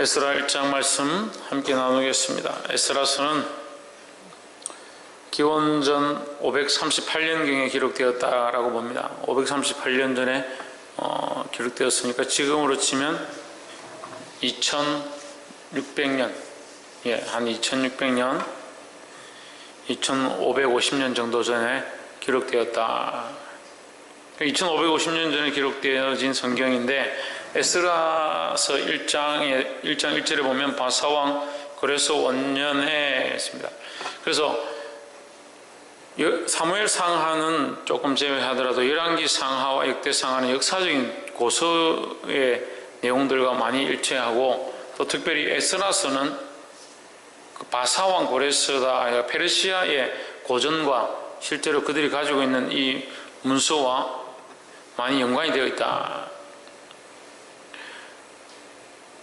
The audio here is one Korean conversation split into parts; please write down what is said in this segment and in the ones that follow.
에스라 1장 말씀 함께 나누겠습니다. 에스라서는 기원전 538년경에 기록되었다라고 봅니다. 538년 전에 기록되었으니까 지금으로 치면 2600년, 한 2600년, 2550년 정도 전에 기록되었다. 2550년 전에 기록되어진 성경인데 에스라서 1장 1절에 보면 바사왕 고레스 원년에 있습니다. 그래서 사무엘 상하는 조금 제외하더라도 열왕기 상하와 역대 상하는 역사적인 고서의 내용들과 많이 일치하고, 또 특별히 에스라서는 그 바사왕 고레스다, 페르시아의 고전과 실제로 그들이 가지고 있는 이 문서와 많이 연관이 되어 있다.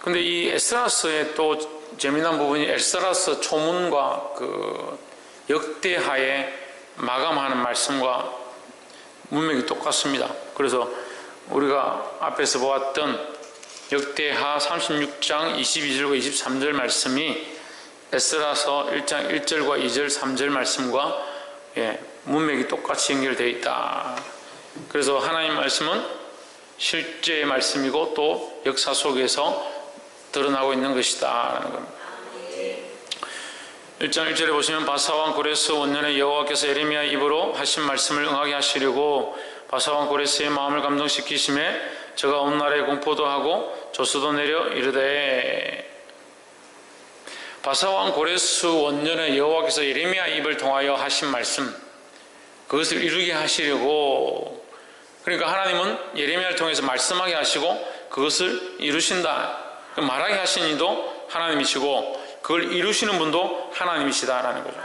근데 이 에스라서의 또 재미난 부분이 에스라서 초문과 그 역대하에 마감하는 말씀과 문맥이 똑같습니다. 그래서 우리가 앞에서 보았던 역대하 36장 22절과 23절 말씀이 에스라서 1장 1절과 2절 3절 말씀과 문맥이 똑같이 연결되어 있다. 그래서 하나님 말씀은 실제의 말씀이고 또 역사 속에서 드러나고 있는 것이다 라는 겁니다. 1장 1절에 보시면 바사왕 고레스 원년에 여호와께서 예레미야 입으로 하신 말씀을 응하게 하시려고 바사왕 고레스의 마음을 감동시키심에 저가 온 나라에 공포도 하고 조서도 내려 이르되, 바사왕 고레스 원년에 여호와께서 예레미야 입을 통하여 하신 말씀, 그것을 이루게 하시려고, 그러니까 하나님은 예레미야를 통해서 말씀하게 하시고 그것을 이루신다. 말하게 하신 이도 하나님이시고 그걸 이루시는 분도 하나님이시다라는 거죠.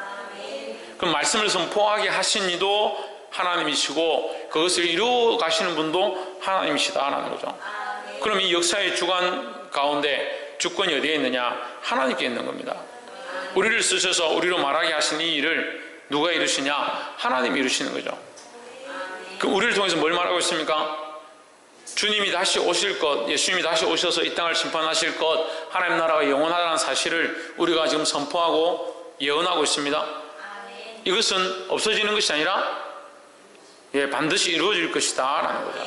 그 말씀을 선포하게 하신 이도 하나님이시고 그것을 이루어 가시는 분도 하나님이시다라는 거죠. 그럼 이 역사의 주관 가운데 주권이 어디에 있느냐? 하나님께 있는 겁니다. 우리를 쓰셔서 우리로 말하게 하신 이 일을 누가 이루시냐? 하나님이 이루시는 거죠. 그 우리를 통해서 뭘 말하고 있습니까? 주님이 다시 오실 것, 예수님이 다시 오셔서 이 땅을 심판하실 것, 하나님 나라가 영원하다는 사실을 우리가 지금 선포하고 예언하고 있습니다. 이것은 없어지는 것이 아니라 반드시 이루어질 것이다 라는 거죠.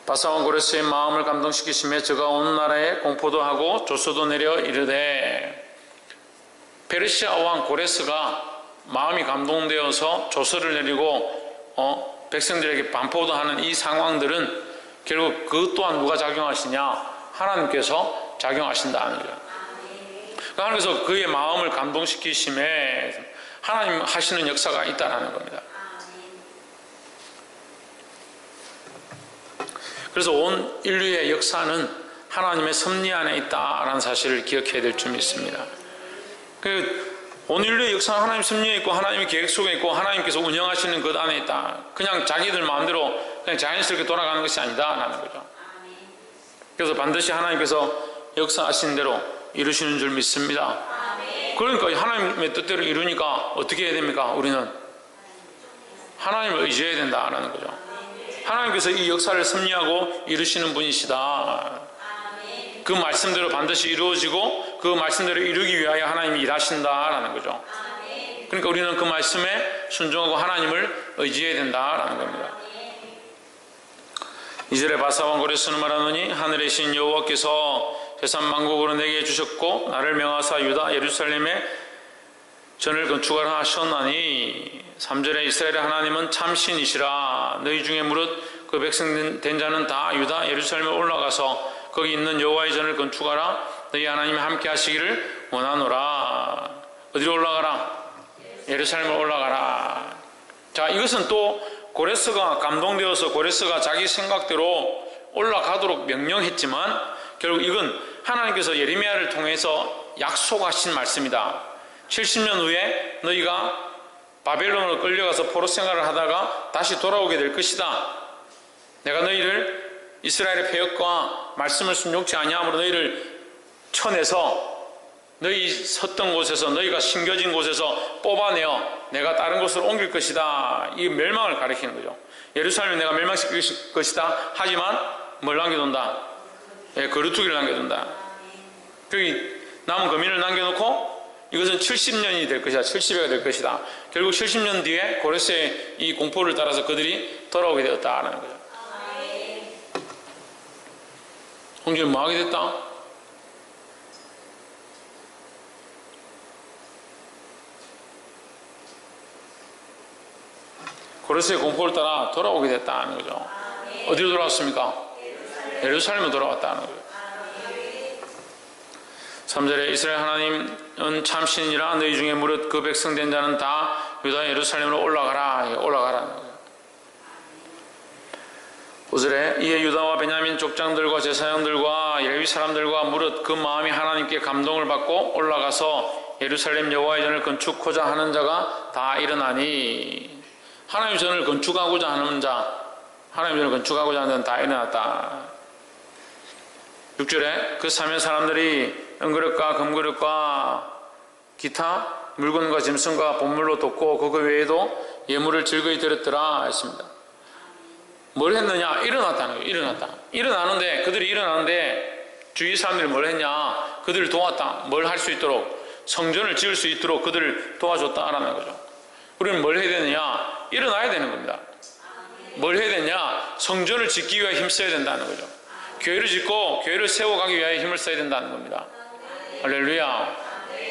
바사왕 고레스의 마음을 감동시키심에 저가 온 나라에 공포도 하고 조서도 내려 이르되, 페르시아 왕 고레스가 마음이 감동되어서 조서를 내리고 백성들에게 반포도 하는 이 상황들은 결국 그것 또한 누가 작용하시냐? 하나님께서 작용하신다는 거죠. 하나님께서 그의 마음을 감동시키심에 하나님 하시는 역사가 있다는 겁니다. 그래서 온 인류의 역사는 하나님의 섭리 안에 있다라는 사실을 기억해야 될 점이 있습니다. 온 인류의 역사는 하나님 섭리에 있고 하나님의 계획 속에 있고 하나님께서 운영하시는 것 안에 있다. 그냥 자기들 마음대로 그냥 자연스럽게 돌아가는 것이 아니다라는 거죠. 그래서 반드시 하나님께서 역사하신 대로 이루시는 줄 믿습니다. 그러니까 하나님의 뜻대로 이루니까 어떻게 해야 됩니까? 우리는 하나님을 의지해야 된다라는 거죠. 하나님께서 이 역사를 섭리하고 이루시는 분이시다. 그 말씀대로 반드시 이루어지고 그 말씀대로 이루기 위하여 하나님이 일하신다라는 거죠. 그러니까 우리는 그 말씀에 순종하고 하나님을 의지해야 된다라는 겁니다. 2절에 바사왕 고레스는 말하노니 하늘의 신 여호와께서 세상 만국으로 내게 주셨고 나를 명하사 유다 예루살렘에 전을 건축하라 하셨나니, 3절에 이스라엘의 하나님은 참 신이시라. 너희 중에 무릇 그 백성 된 자는 다 유다 예루살렘에 올라가서 거기 있는 여호와의 전을 건축하라. 너희 하나님이 함께 하시기를 원하노라. 어디로 올라가라? 예루살렘에 올라가라. 자, 이것은 또 고레스가 감동되어서 고레스가 자기 생각대로 올라가도록 명령했지만 결국 이건 하나님께서 예레미야를 통해서 약속하신 말씀이다. 70년 후에 너희가 바벨론으로 끌려가서 포로 생활을 하다가 다시 돌아오게 될 것이다. 내가 너희를 이스라엘의 폐역과 말씀을 순종치 아니함으로 너희를 쳐내서 너희 섰던 곳에서 너희가 심겨진 곳에서 뽑아내어 내가 다른 곳으로 옮길 것이다. 이 멸망을 가리키는 거죠. 예루살렘을 내가 멸망시킬 것이다. 하지만 뭘 남겨둔다? 예, 거루투기를 남겨둔다. 여기 남은 거민을 남겨놓고 이것은 70년이 될 것이다. 70회가 될 것이다. 결국 70년 뒤에 고레스의 이 공포를 따라서 그들이 돌아오게 되었다라는 거죠. 홍주는 뭐 하게 됐다? 고레스의 공포를 따라 돌아오게 됐다는 거죠. 어디로 돌아왔습니까? 예루살렘으로 돌아왔다는 거죠. 3절에 이스라엘 하나님은 참신이라 너희 중에 무릇 그 백성된 자는 다 유다 예루살렘으로 올라가라. 올라가라는 거죠. 5절에 이에 유다와 베냐민 족장들과 제사장들과 레위 사람들과 무릇 그 마음이 하나님께 감동을 받고 올라가서 예루살렘 여호와의 전을 건축하고자 하는 자가 다 일어나니 하나님의 전을 건축하고자 하는 자, 하나님의 전을 건축하고자 하는 자는 다 일어났다. 6절에 그 사면 사람들이 은그릇과 금그릇과 기타 물건과 짐승과 본물로 돕고 그거 외에도 예물을 즐거이 드렸더라 했습니다. 뭘 했느냐? 일어났다는 거예요. 일어났다. 일어나는데 그들이 일어나는데 주위 사람들이 뭘 했냐? 그들을 도왔다. 뭘 할 수 있도록 성전을 지을 수 있도록 그들을 도와줬다라는 거죠. 우리는 뭘 해야 되느냐? 일어나야 되는 겁니다. 뭘 해야 되냐? 성전을 짓기 위해 힘써야 된다는 거죠. 교회를 짓고 교회를 세워가기 위하여 힘을 써야 된다는 겁니다. 할렐루야.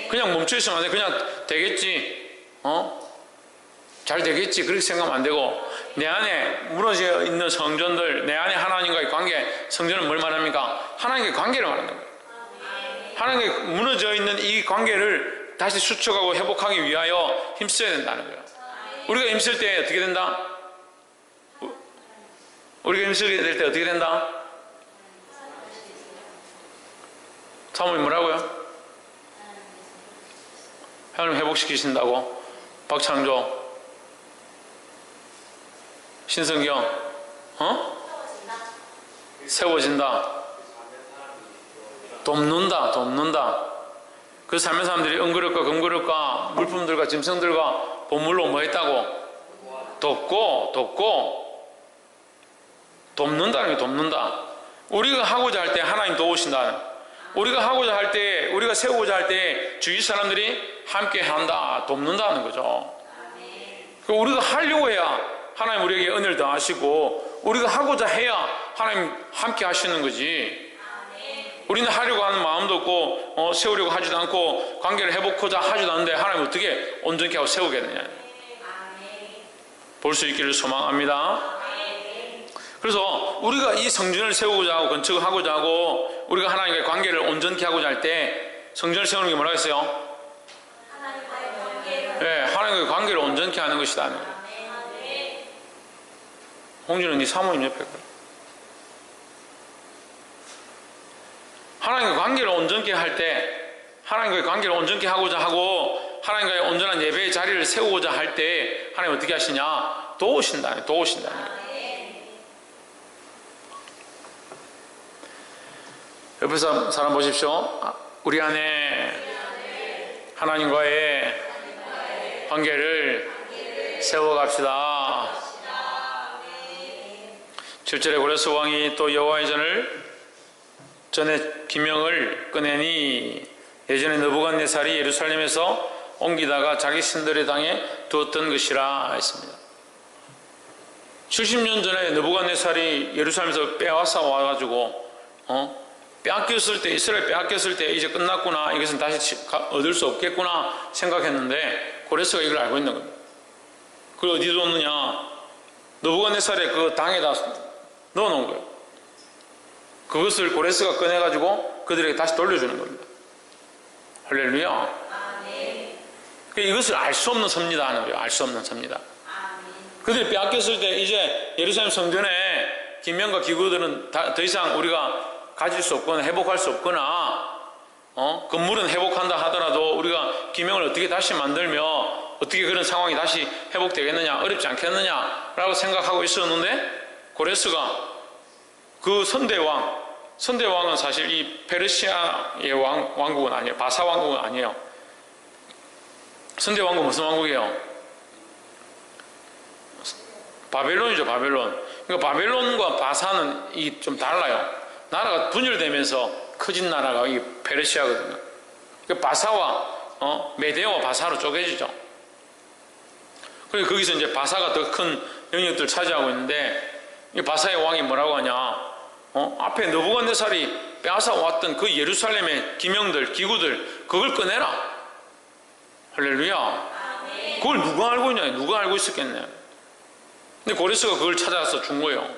그냥 멈춰있으면 안 돼. 그냥 되겠지. 잘 되겠지. 그렇게 생각하면 안 되고 내 안에 무너져 있는 성전들, 내 안에 하나님과의 관계, 성전은 뭘 말합니까? 하나님과의 관계를 말하는 거예요. 하나님과 무너져 있는 이 관계를 다시 수축하고 회복하기 위하여 힘써야 된다는 거예요. 우리가 힘쓸 때 어떻게 된다? 우리가 힘쓰게 될 때 어떻게 된다? 사모님 뭐라고요? 하나님 회복시키신다고? 박창조 신성경 세워진다. 돕는다. 그 삶의 사람들이 은그릇과 금그릇과 물품들과 짐승들과 보물로 뭐 했다고? 돕는다는 게 돕는다. 우리가 하고자 할 때 하나님 도우신다는, 우리가 하고자 할 때, 우리가 세우고자 할 때 주위 사람들이 함께 한다, 돕는다는 거죠. 우리가 하려고 해야 하나님 우리에게 은혜를 더하시고 우리가 하고자 해야 하나님 함께 하시는 거지. 우리는 하려고 하는 마음도 없고 세우려고 하지도 않고 관계를 회복하자 하지도 않는데 하나님 어떻게 온전케 하고 세우겠느냐. 볼 수 있기를 소망합니다. 그래서 우리가 이 성전을 세우고자 하고 건축을 하고자 하고 우리가 하나님과의 관계를 온전케 하고자 할 때 성전을 세우는 게 뭐라고 했어요? 네, 하나님과의 관계를 온전케 하는 것이다. 홍준은 네 사모님 옆에 그래. 하나님과 관계를 온전케 할 때, 하나님과의 관계를 온전케 하고자 하고 하나님과의 온전한 예배의 자리를 세우고자 할 때 하나님 어떻게 하시냐? 도우신다는 거예요. 옆에서 사람 보십시오. 우리 안에 하나님과의 관계를 세워갑시다. 7절에 고레스 왕이 또 여호와의 전에 기명을 꺼내니 예전에 느부갓네살이 예루살렘에서 옮기다가 자기 신들의 당에 두었던 것이라 했습니다. 70년 전에 느부갓네살이 예루살렘에서 빼앗아 와가지고 빼앗겼을 때, 이스라엘 빼앗겼을 때 이제 끝났구나, 이것은 다시 얻을 수 없겠구나 생각했는데 고레스가 이걸 알고 있는 겁니다. 그걸 어디 뒀느냐? 느부갓네살의 그 당에다 넣어놓은 거예요. 그것을 고레스가 꺼내가지고 그들에게 다시 돌려주는 겁니다. 할렐루야. 이것을 알 수 없는 섭니다 하는 거예요. 알 수 없는 섭니다. 그들이 빼앗겼을 때 이제 예루살렘 성전에 기명과 기구들은 더 이상 우리가 가질 수 없거나 회복할 수 없거나 건물은 회복한다 하더라도 우리가 기명을 어떻게 다시 만들며 어떻게 그런 상황이 다시 회복되겠느냐, 어렵지 않겠느냐라고 생각하고 있었는데 고레스가 그 선대왕은 사실 이 페르시아의 왕국은 아니에요. 바사 왕국은 아니에요. 선대왕국은 무슨 왕국이에요? 바벨론이죠. 바벨론. 그러니까 바벨론과 바사는 이 좀 달라요. 나라가 분열되면서 커진 나라가 이 페르시아거든요. 그러니까 바사와 메대와 바사로 쪼개지죠. 그래서 거기서 이제 바사가 더 큰 영역들을 차지하고 있는데, 이 바사의 왕이 뭐라고 하냐? 앞에 느부갓네살이 빼앗아 왔던 그 예루살렘의 기명들, 기구들, 그걸 꺼내라. 할렐루야. 그걸 누가 알고 있냐? 누가 알고 있었겠네. 근데 고레스가 그걸 찾아서 준 거예요.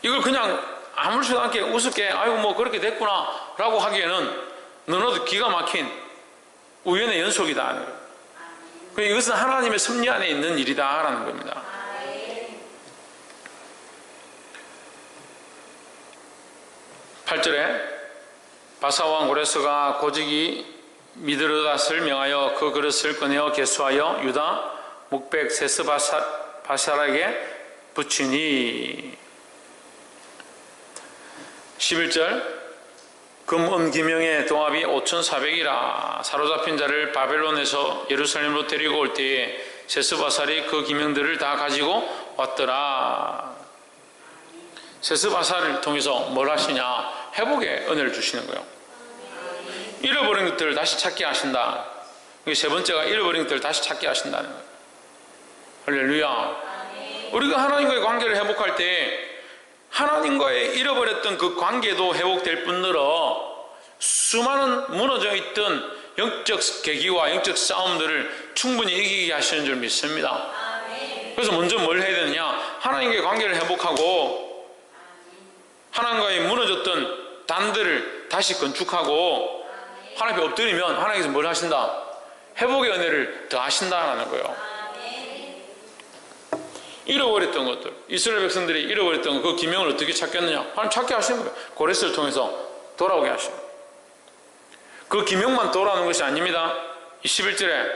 이걸 그냥 아무렇지도 않게 우습게 아이고 뭐 그렇게 됐구나 라고 하기에는 너무나도 기가 막힌 우연의 연속이다. 이것은 하나님의 섭리 안에 있는 일이다 라는 겁니다. 8절에 바사왕 고레스가 고직이 미드르닷을 명하여 그 그릇을 꺼내어 계수하여 유다 목백 세스바살에게 붙이니. 11절 금, 기명의 동합이 5,400이라. 사로잡힌 자를 바벨론에서 예루살렘으로 데리고 올 때에 세스바살이 그 기명들을 다 가지고 왔더라. 세스바살을 통해서 뭘 하시냐? 회복의 은혜를 주시는 거예요. 잃어버린 것들을 다시 찾게 하신다. 세 번째가 잃어버린 것들을 다시 찾게 하신다는 거예요. 할렐루야. 우리가 하나님과의 관계를 회복할 때 하나님과의 잃어버렸던 그 관계도 회복될 뿐더러 수많은 무너져 있던 영적 계기와 영적 싸움들을 충분히 이기게 하시는 줄 믿습니다. 그래서 먼저 뭘 해야 되느냐? 하나님과의 관계를 회복하고 하나님과의 무너졌던 단들을 다시 건축하고 하나님 앞에 엎드리면 하나님께서 뭘 하신다? 회복의 은혜를 더 하신다라는 거예요. 잃어버렸던 것들, 이스라엘 백성들이 잃어버렸던 그 기명을 어떻게 찾겠느냐? 하나님 찾게 하시는 거예요. 고레스를 통해서 돌아오게 하시는 거예요. 그 기명만 돌아오는 것이 아닙니다. 11절에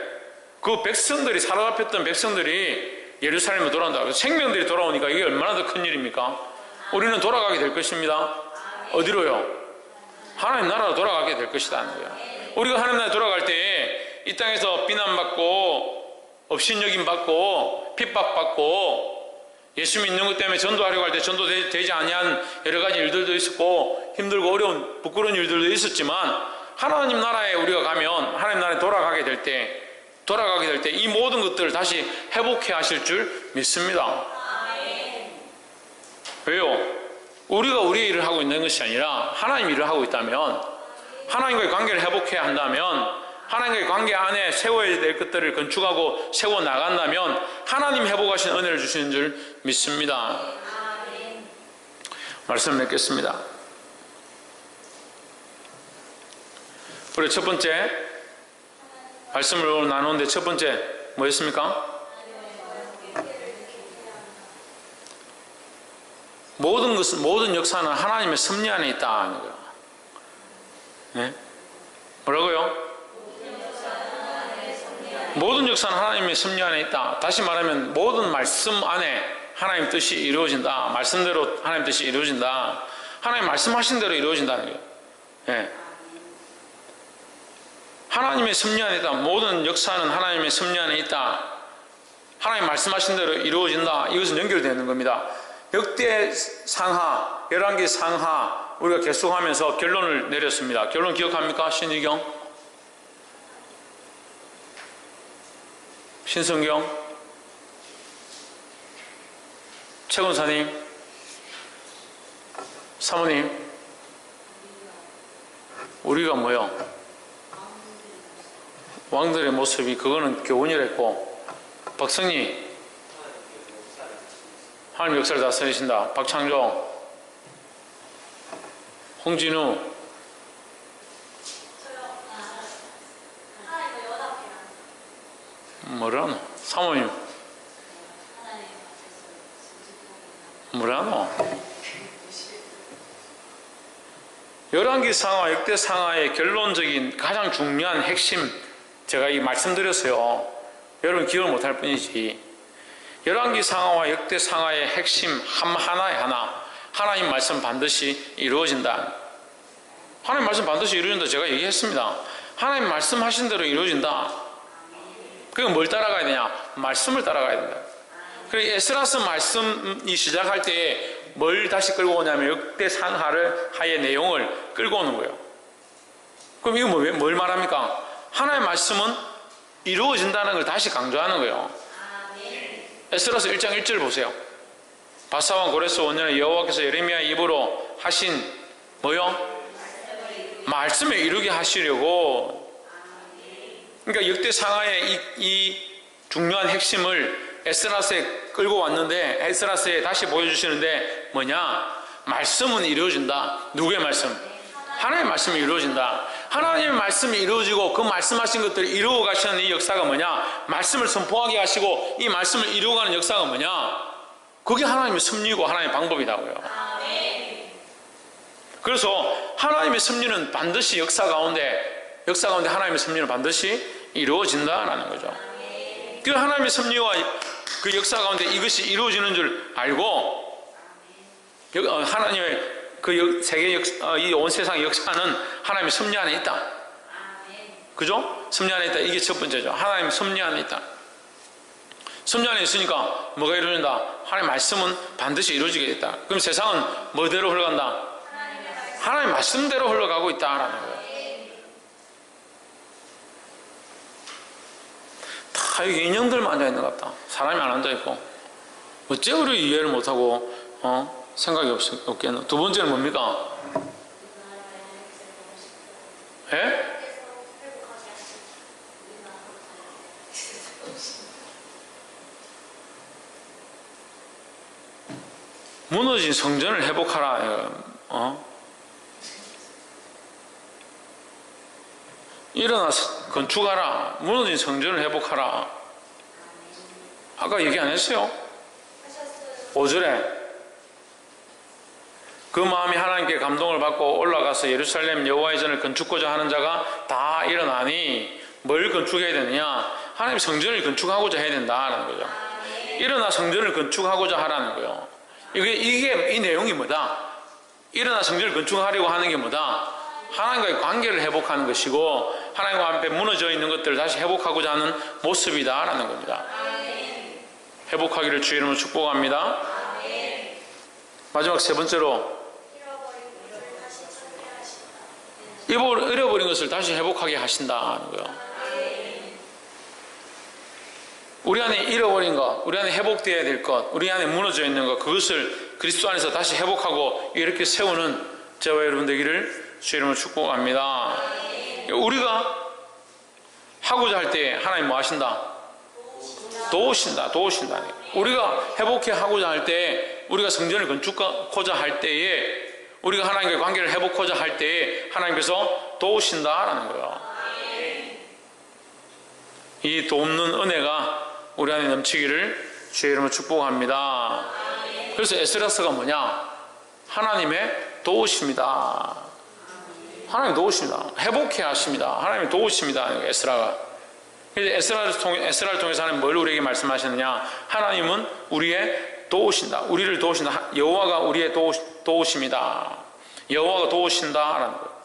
그 백성들이, 사로잡혔던 백성들이 예루살렘으로 돌아온다. 생명들이 돌아오니까 이게 얼마나 더 큰 일입니까? 우리는 돌아가게 될 것입니다. 어디로요? 하나님 나라로 돌아가게 될 것이라는 거예요. 우리가 하나님 나라에 돌아갈 때에 이 땅에서 비난받고 업신여김 받고 핍박받고 예수 믿는 것 때문에 전도하려고 할 때 전도되지 아니한 여러 가지 일들도 있었고 힘들고 어려운 부끄러운 일들도 있었지만 하나님 나라에 우리가 가면 하나님 나라에 돌아가게 될 때 이 모든 것들을 다시 회복해 하실 줄 믿습니다. 왜요? 우리가 우리의 일을 하고 있는 것이 아니라 하나님 일을 하고 있다면, 하나님과의 관계를 회복해야 한다면, 하나님과의 관계 안에 세워야 될 것들을 건축하고 세워나간다면 하나님 회복하신 은혜를 주시는 줄 믿습니다. 말씀 맺겠습니다. 우리 첫 번째 말씀을 나누는데 첫 번째 뭐였습니까? 모든 역사는 하나님의 섭리 안에 있다는 거예요. 네? 뭐라고요? 모든 역사는 하나님의 섭리 안에 있다. 다시 말하면 모든 말씀 안에 하나님 뜻이 이루어진다. 말씀대로 하나님 뜻이 이루어진다. 하나님 말씀하신 대로 이루어진다는 거예요. 네. 하나님의 섭리 안에 있다. 모든 역사는 하나님의 섭리 안에 있다. 하나님 말씀하신 대로 이루어진다. 이것은 연결되는 겁니다. 역대 상하, 열왕기 상하 우리가 계속하면서 결론을 내렸습니다. 결론 기억합니까? 신의경? 신성경? 최군사님? 사모님? 우리가 뭐요? 왕들의 모습이 그거는 교훈이랬고, 박성희 하나님 역사를 다스리신다. 박창조, 홍진우, 뭐라노? 사모님 뭐라노? 열왕기 상하, 역대 상하의 결론적인 가장 중요한 핵심 제가 이 말씀드렸어요. 여러분 기억을 못할 뿐이지. 열왕기 상하와 역대 상하의 핵심 하나에 하나, 하나님 말씀 반드시 이루어진다. 하나님 말씀 반드시 이루어진다. 제가 얘기했습니다. 하나님 말씀하신 대로 이루어진다. 그럼 뭘 따라가야 되냐? 말씀을 따라가야 된다. 그리고 에스라스 말씀이 시작할 때 뭘 다시 끌고 오냐면 역대 상하의 내용을 끌고 오는 거예요. 그럼 이거 뭘 말합니까? 하나님의 말씀은 이루어진다는 걸 다시 강조하는 거예요. 에스라서 1장 1절 보세요. 바사왕 고레스 5년에 여호와께서 예레미야 입으로 하신 뭐요? 말씀을 이루게 하시려고. 그러니까 역대 상하의 이 중요한 핵심을 에스라스에 끌고 왔는데, 에스라스에 다시 보여주시는데 뭐냐? 말씀은 이루어진다. 누구의 말씀? 하나님의 말씀이 이루어진다. 하나님의 말씀이 이루어지고 그 말씀하신 것들을 이루어 가시는 이 역사가 뭐냐? 말씀을 선포하게 하시고 이 말씀을 이루어가는 역사가 뭐냐? 그게 하나님의 섭리고 하나님의 방법이라고요. 그래서 하나님의 섭리는 반드시 역사 가운데 하나님의 섭리는 반드시 이루어진다라는 거죠. 그 하나님의 섭리와 그 역사 가운데 이것이 이루어지는 줄 알고, 하나님의 그 세계 이 온 세상의 역사는 하나님의 섭리 안에 있다. 그죠? 섭리 안에 있다. 이게 첫 번째죠. 하나님의 섭리 안에 있다. 섭리 안에 있으니까 뭐가 이루어진다? 하나님의 말씀은 반드시 이루어지게 있다. 그럼 세상은 뭐대로 흘러간다? 하나님의 말씀대로 흘러가고 있다라는 거예요. 다 여기 인형들만 앉아있는 것 같다. 사람이 안 앉아있고. 어째 우리 이해를 못하고 생각이 없겠노. 두 번째는 뭡니까? 예? 무너진 성전을 회복하라. 일어나서 건축하라. 무너진 성전을 회복하라. 아까 얘기 안 했어요? 5절에 그 마음이 하나님께 감동을 받고 올라가서 예루살렘 여호와의 전을 건축고자 하는 자가 다 일어나니 뭘 건축해야 되느냐? 하나님 성전을 건축하고자 해야 된다는 거죠. 일어나 성전을 건축하고자 하라는 거예요. 이게 이 내용이 뭐다? 일어나 성전을 건축하려고 하는 게 뭐다? 하나님과의 관계를 회복하는 것이고 하나님과 앞에 무너져 있는 것들을 다시 회복하고자 하는 모습이다라는 겁니다. 회복하기를 주의 이름으로 축복합니다. 마지막 세 번째로 잃어버린 것을 다시 회복하게 하신다는 거예요. 우리 안에 잃어버린 것, 우리 안에 회복되어야 될 것, 우리 안에 무너져 있는 것, 그것을 그리스도 안에서 다시 회복하고 이렇게 세우는 저와 여러분 되기를 주의 이름으로 축복합니다. 우리가 하고자 할 때 하나님 뭐 하신다? 도우신다. 우리가 회복해 하고자 할 때, 우리가 성전을 건축하고자 할 때에, 우리가 하나님과의 관계를 회복하고자 할 때에 하나님께서 도우신다라는 거예요. 이 돕는 은혜가 우리 안에 넘치기를 주의 이름으로 축복합니다. 그래서 에스라스가 뭐냐? 하나님의 도우십니다. 하나님 도우십니다. 회복해 하십니다. 하나님 도우십니다. 에스라가. 에스라를 통해서 하나님 뭘 우리에게 말씀하시느냐? 하나님은 우리의 도우신다. 우리를 도우신다. 여호와가 우리의 도우십니다. 여호와가 도우신다라는 거예요.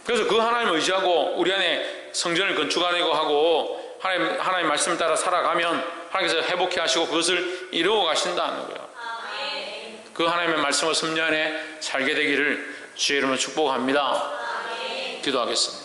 그래서 그 하나님을 의지하고 우리 안에 성전을 건축하려고 하고 하나님 말씀을 따라 살아가면 하나님께서 회복해 하시고 그것을 이루어 가신다는 거예요. 그 하나님의 말씀을 섭리 안에 살게 되기를 주의 이름으로 축복합니다. 기도하겠습니다.